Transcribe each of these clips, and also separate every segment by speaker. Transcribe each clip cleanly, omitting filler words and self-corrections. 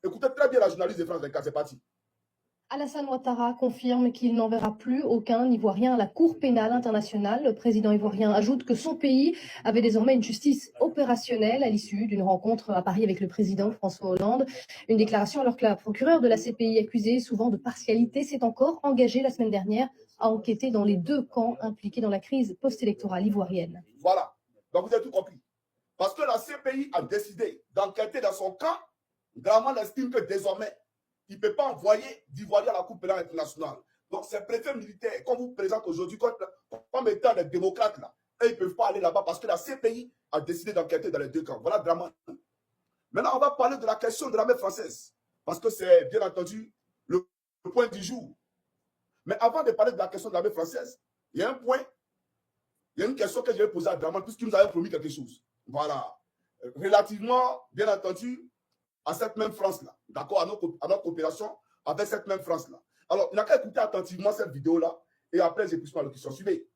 Speaker 1: Écoutez très bien la journaliste de France 24, c'est parti.
Speaker 2: Alassane Ouattara confirme qu'il n'enverra plus aucun Ivoirien à la Cour pénale internationale. Le président ivoirien ajoute que son pays avait désormais une justice opérationnelle à l'issue d'une rencontre à Paris avec le président François Hollande. Une déclaration alors que la procureure de la CPI, accusée souvent de partialité, s'est encore engagée la semaine dernière à enquêter dans les deux camps impliqués dans la crise post-électorale ivoirienne.
Speaker 1: Voilà, donc vous avez tout compris. Parce que la CPI a décidé d'enquêter dans son camp, Draman estime que désormais, il ne peut pas envoyer d'Ivoiriens à la Cour pénale internationale. Donc, ces préfets militaires qu'on vous présente aujourd'hui comme étant des démocrates, là, et ils ne peuvent pas aller là-bas parce que la CPI a décidé d'enquêter dans les deux camps. Voilà Draman. Maintenant, on va parler de la question de l'armée française, parce que c'est bien entendu le point du jour. Mais avant de parler de la question de l'armée française, il y a un point, il y a une question que je vais poser à Draman, puisqu'il nous avait promis quelque chose. Voilà. Relativement, bien entendu, à cette même France-là, d'accord, à notre coopération avec cette même France-là. Alors, il n'a qu'à écouter attentivement cette vidéo-là, et après, j'écoute ma question. Suivez.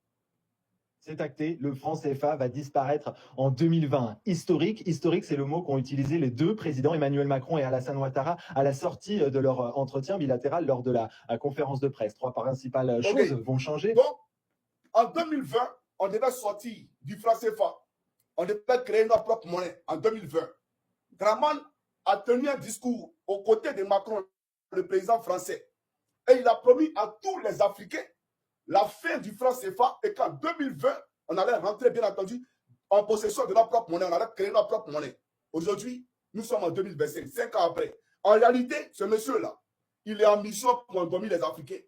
Speaker 3: C'est acté, le franc CFA va disparaître en 2020. Historique, c'est le mot qu'ont utilisé les deux présidents, Emmanuel Macron et Alassane Ouattara, à la sortie de leur entretien bilatéral lors de la conférence de presse. Trois principales choses vont changer.
Speaker 1: Donc, en 2020, on devait sortir du franc CFA. On devait créer notre propre monnaie en 2020. Draman a tenu un discours aux côtés de Macron, le président français. Et il a promis à tous les Africains la fin du franc CFA et qu'en 2020, on allait rentrer, bien entendu, en possession de notre propre monnaie. On allait créer notre propre monnaie. Aujourd'hui, nous sommes en 2025, 5 ans après. En réalité, ce monsieur-là, il est en mission pour endormir les Africains.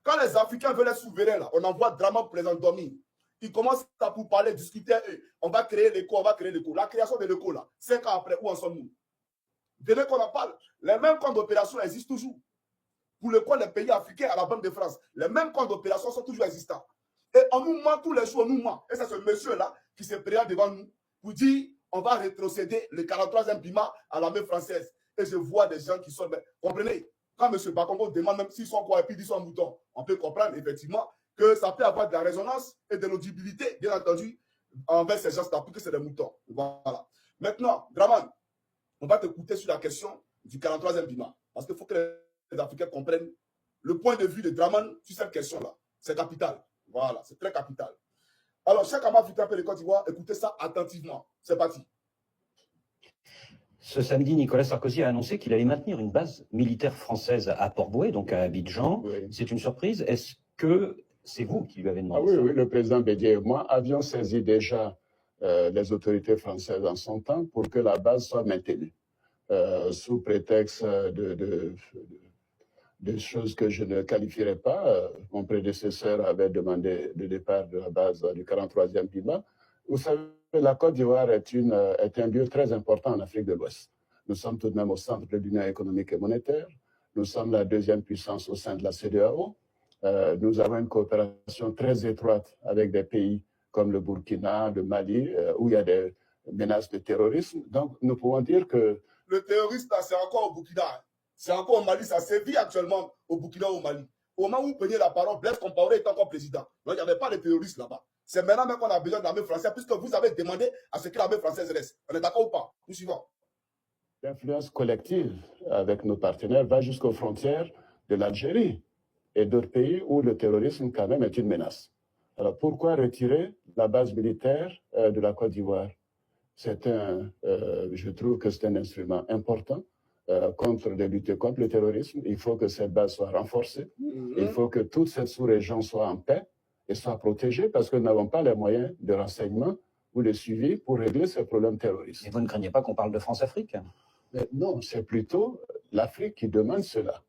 Speaker 1: Quand les Africains veulent être souverains, là, on envoie Draman pour les endormir. Ils commencent à pour parler, discuter. On va créer l'éco, on va créer l'éco. La création de l'éco, là, 5 ans après, où en sommes-nous? Dès qu'on en parle, les mêmes camps d'opération existent toujours. Pour le compte des pays africains à la Banque de France, les mêmes camps d'opération sont toujours existants. Et on nous ment tous les jours, on nous ment. Et c'est ce monsieur-là qui se présente devant nous pour dire on va rétrocéder le 43e piment à l'armée française. Et je vois des gens qui sont... Comprenez? Quand M. Bakongo demande même s'ils sont quoi et puis ils sont moutons, on peut comprendre effectivement que ça peut avoir de la résonance et de l'audibilité, bien entendu, envers ces gens-là, parce que c'est des moutons. Voilà. Maintenant, Draman, on va t'écouter sur la question du 43e piment. Parce qu'il faut que les Africains comprennent le point de vue de Draman sur cette question-là. C'est capital. Voilà, c'est très capital. Alors, chaque Ama africain de Côte d'Ivoire, écoutez ça attentivement. C'est parti.
Speaker 4: Ce samedi, Nicolas Sarkozy a annoncé qu'il allait maintenir une base militaire française à Port-Bouët, donc à Abidjan. Oui. C'est une surprise. Est-ce que c'est vous qui lui avez demandé ça?
Speaker 5: Oui, le président Bédier et moi avions saisi déjà les autorités françaises en son temps pour que la base soit maintenue. Sous prétexte de choses que je ne qualifierais pas. Mon prédécesseur avait demandé le départ de la base du 43e piment. Vous savez, la Côte d'Ivoire est un lieu très important en Afrique de l'Ouest. Nous sommes tout de même au centre de l'Union économique et monétaire. Nous sommes la deuxième puissance au sein de la CEDEAO. Nous avons une coopération très étroite avec des pays comme le Burkina, le Mali, où il y a des menaces de terrorisme. Donc, nous pouvons dire que...
Speaker 1: Le terroriste, c'est encore au Burkina. C'est encore au Mali. Ça sévit actuellement au Burkina, au Mali. Au moment où vous preniez la parole, Blaise Compaoré est encore président. Donc, il n'y avait pas de terroristes là-bas. C'est maintenant même qu'on a besoin de l'armée française, puisque vous avez demandé à ce que l'armée française reste. On est d'accord ou pas? Nous suivons.
Speaker 5: L'influence collective avec nos partenaires va jusqu'aux frontières de l'Algérie et d'autres pays où le terrorisme, quand même, est une menace. Alors, pourquoi retirer la base militaire de la Côte d'Ivoire? Je trouve que c'est un instrument important de lutter contre le terrorisme. Il faut que cette base soit renforcée. Il faut que toute cette sous-région soit en paix et soit protégée parce que nous n'avons pas les moyens de renseignement ou de suivi pour régler ces problèmes terroristes.
Speaker 4: Et vous ne craignez pas qu'on parle de France-Afrique?
Speaker 5: Non, c'est plutôt l'Afrique qui demande cela.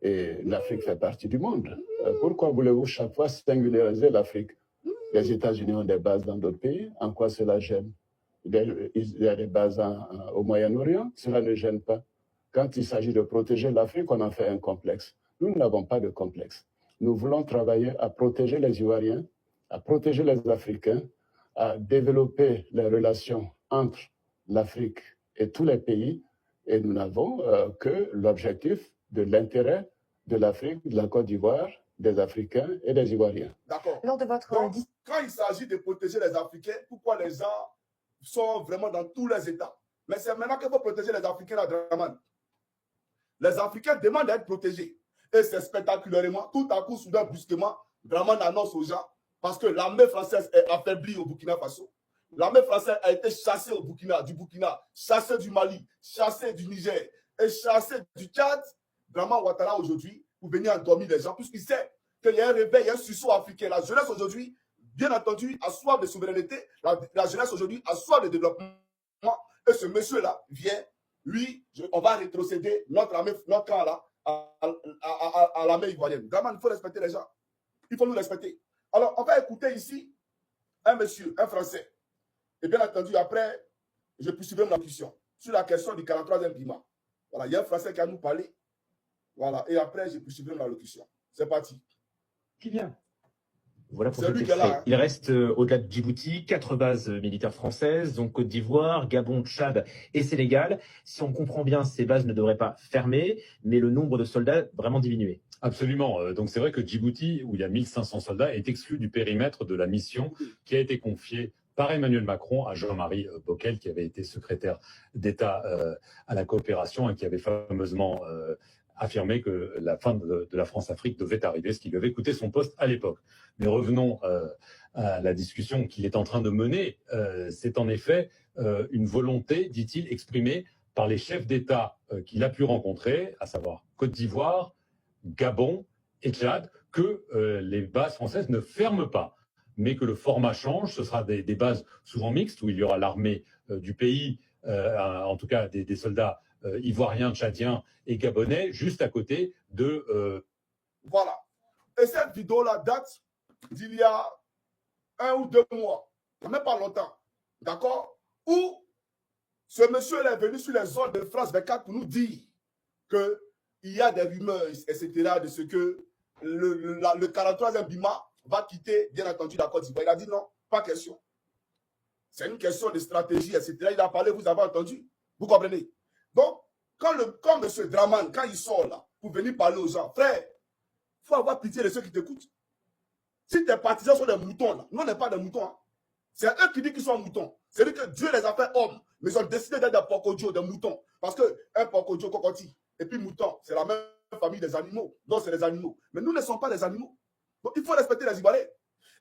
Speaker 5: Et l'Afrique fait partie du monde. Pourquoi voulez-vous chaque fois singulariser l'Afrique? Les États-Unis ont des bases dans d'autres pays. En quoi cela gêne? Il y a des bases au Moyen-Orient. Cela ne gêne pas. Quand il s'agit de protéger l'Afrique, on en fait un complexe. Nous n'avons pas de complexe. Nous voulons travailler à protéger les Ivoiriens, à protéger les Africains, à développer les relations entre l'Afrique et tous les pays. Et nous n'avons que l'objectif de l'intérêt de l'Afrique, de la Côte d'Ivoire, des Africains et des Ivoiriens.
Speaker 1: D'accord. Donc, quand il s'agit de protéger les Africains, pourquoi les gens sont vraiment dans tous les États? Mais c'est maintenant qu'il faut protéger les Africains, la Draman. Les Africains demandent d'être protégés. Et c'est spectaculairement, tout à coup, soudain, brusquement, Draman annonce aux gens, parce que l'armée française est affaiblie au Burkina Faso. L'armée française a été chassée du Burkina, chassée du Mali, chassée du Niger et chassée du Tchad. Draman Ouattara aujourd'hui, pour venir endormir les gens, puisqu'il sait qu'il y a un réveil, il y a un sursaut africain. La jeunesse aujourd'hui, bien entendu, a soif de souveraineté. La jeunesse aujourd'hui a soif de développement. Et ce monsieur-là vient, lui, on va rétrocéder notre armée, notre camp là, à l'armée ivoirienne. Draman, il faut respecter les gens. Il faut nous respecter. Alors, on va écouter ici un monsieur, un Français. Et bien entendu, après, je poursuivrai ma question sur la question du 43e Bima. Voilà, il y a un Français qui a nous parlé. Voilà, et après, je poursuivrai ma locution. C'est parti.
Speaker 6: Qui vient? Voilà pour
Speaker 1: C'est
Speaker 6: cet
Speaker 1: lui qui est là,
Speaker 6: extrait.
Speaker 1: hein.
Speaker 6: Il reste au-delà de Djibouti 4 bases militaires françaises, donc Côte d'Ivoire, Gabon, Tchad et Sénégal. Si on comprend bien, ces bases ne devraient pas fermer, mais le nombre de soldats vraiment diminuer.
Speaker 7: Absolument. Donc c'est vrai que Djibouti, où il y a 1500 soldats, est exclu du périmètre de la mission qui a été confiée par Emmanuel Macron à Jean-Marie Bockel, qui avait été secrétaire d'État à la coopération et qui avait fameusement affirmé que la fin de la France-Afrique devait arriver, ce qui lui avait coûté son poste à l'époque. Mais revenons à la discussion qu'il est en train de mener. C'est en effet une volonté, dit-il, exprimée par les chefs d'État qu'il a pu rencontrer, à savoir Côte d'Ivoire, Gabon et Tchad, que les bases françaises ne ferment pas, mais que le format change. Ce sera des bases souvent mixtes, où il y aura l'armée du pays, en tout cas des soldats ivoiriens, tchadiens et gabonais, juste à côté de...
Speaker 1: Voilà. Et cette vidéo-là date d'il y a 1 ou 2 mois, même pas longtemps, d'accord, où ce monsieur est venu sur les zones de France 24 pour nous dire qu'il y a des rumeurs, etc., de ce que le 43e Bima va quitter, bien entendu, la Côte d'Ivoire. Il a dit non, pas question. C'est une question de stratégie, etc. Il a parlé, vous avez entendu. Vous comprenez? Donc, quand M. Draman, quand il sort là, pour venir parler aux gens, frère, il faut avoir pitié de ceux qui t'écoutent. Si tes partisans sont des moutons, là, nous, on n'est pas des moutons. Hein. C'est eux qui disent qu'ils sont moutons. C'est dire que Dieu les a fait hommes, mais ils ont décidé d'être des porcodio, des moutons. Parce qu'un porcodio, cocotti, et puis mouton, c'est la même famille des animaux. Donc, c'est les animaux. Mais nous ne sommes pas des animaux. Donc, il faut respecter les Ivoiriens.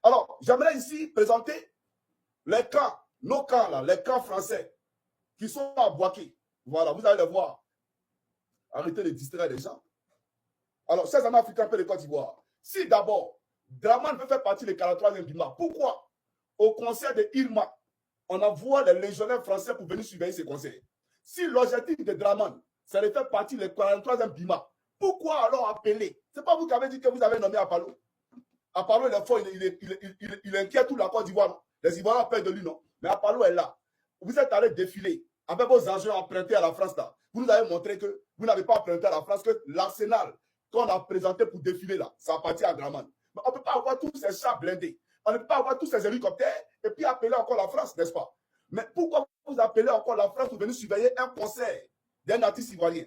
Speaker 1: Alors, j'aimerais ici présenter les camps, nos camps, là, les camps français, qui sont à Boaké. Voilà, vous allez les voir. Arrêtez de distraire les gens. Alors, ces amis africains de Côte d'Ivoire, si d'abord, Draman veut faire partie des 43e Bima, pourquoi au concert de Irma, on envoie les légionnaires français pour venir surveiller ces concerts? Si l'objectif de Draman, c'est de faire partie des 43e Bima, pourquoi alors appeler? Ce n'est pas vous qui avez dit que vous avez nommé Apollo. Apollo, il est fort, il inquiète toute la Côte d'Ivoire. Les Ivoiriens ont peur de lui, non? Mais Apollo est là. Vous êtes allé défiler avec vos engins empruntés à la France là. Vous nous avez montré que vous n'avez pas emprunté à la France, que l'arsenal qu'on a présenté pour défiler là, ça appartient à Draman. Mais on ne peut pas avoir tous ces chars blindés. On ne peut pas avoir tous ces hélicoptères et puis appeler encore la France, n'est-ce pas? Mais pourquoi vous appelez encore la France pour venir surveiller un concert d'un artiste ivoirien?